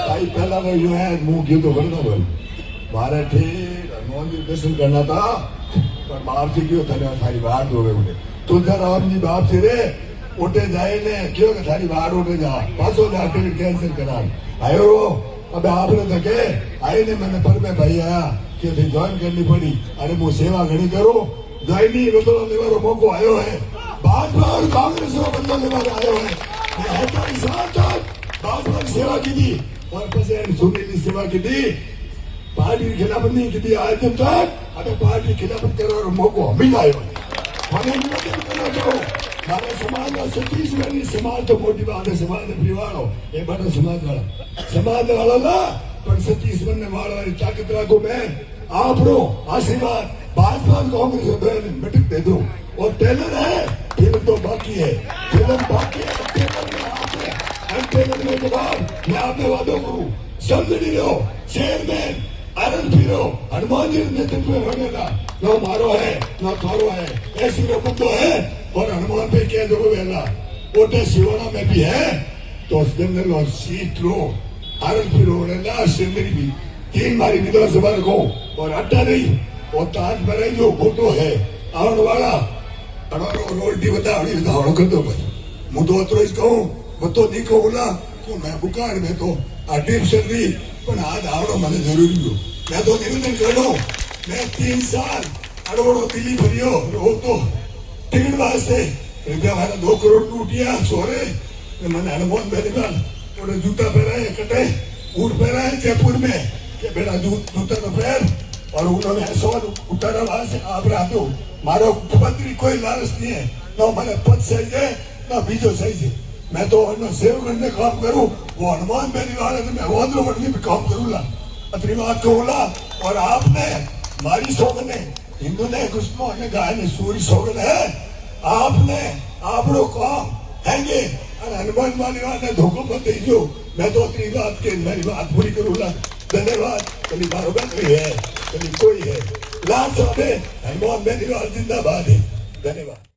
भाई पहला तो यूं है मुंह क्यों तो करना बोल मारे ठीक हनुमान जी दर्शन करना था पर बाप से क्यों था थारी बात हो गई बोले तुलसा राम जी बाप से रे उठे जाए ने क्यों थारी बात उठे जा पासो जा टिकट कैंसिल करा आयो अब आपने तो के आए ने मैंने पर में भाई आया कि थी ज्वाइन करनी पड़ी अरे वो सेवा घनी करो ज्वाइन नहीं बदलो लेवारो मौको आयो है भाजपा और कांग्रेस को बदलो लेवारो आयो है भाजपा की सेवा की थी और पसे सुनील सेवा की थी पार्टी की खिलाफत नहीं की थी आज तक अगर पार्टी खिलाफत करो मौको मिला है મને નિવેદન કરો છો મારા સમાજના છત્તીસગઢની સમાજ તો મોટી વાત है समाज परिवारों ये बड़ा समाज वाला पर छत्तीसगढ़ वाला ताकत रखो मैं आपरो आशीर्वाद भाजपा कांग्रेस बहन मिटक दे दो और टेलर है फिल्म तो बाकी है टेलर में जवाब मैं आपने वादों करूं समझ नहीं रहो चेयरमैन आनंद फिरो हनुमान जी नेतृत्व में बनेगा न मारो है न थारो है ऐसी लोगों तो है और हनुमान पे क्या जो वेला ओटे शिवना में भी है तो जनरल और सीट लो आनंद फिरो ना सिंदरी भी 3 बारी विधानसभा को और अड्डा नहीं और ताज बनाई जो फोटो है आवन वाला अड़ो रोटी बतावड़ी बतावड़ो कर दो भाई मुझे तो इस कहूं वो तो नहीं कहूंगा तो मैं बुकार में तो टिप चल रही पर आज आवड़ो मैंने जरूरी हो मैं तो निवेदन कर रहा हूं मैं 3 साल अड़ोड़ो दिल्ली भरियो रो तो टिकट वास्ते रुपया वाला 2 करोड़ टूटिया सोरे मैंने हनुमान बेनीवाल थोड़े जूता पहनाए कटे ऊट पहनाए जयपुर में के बेटा जूता तो पहन और उन्होंने ऐसा उतारा वहां से आप रहा दो मारो मुख्यमंत्री कोई लालच नहीं है ना मैंने पद सही है ना बीजो सही है मैं तो सेवगढ़ में काम करूं वो हनुमान बेनीवाल है मैं वादरोगढ़ में भी काम करूंगा अपनी बात कहूंगा और आपने हमारी सोगन है हिंदू ने कृष्णों ने गाय ने सूर्य सोगन है आपने आप लोग काम हैंगे और हनुमान बेनीवाल ने धोखा मत दीजिए मैं तो अपनी बात के मेरी बात पूरी करूंगा धन्यवाद कभी बारोबार है कभी कोई है लास्ट हनुमान बेनीवाल जिंदाबाद है धन्यवाद।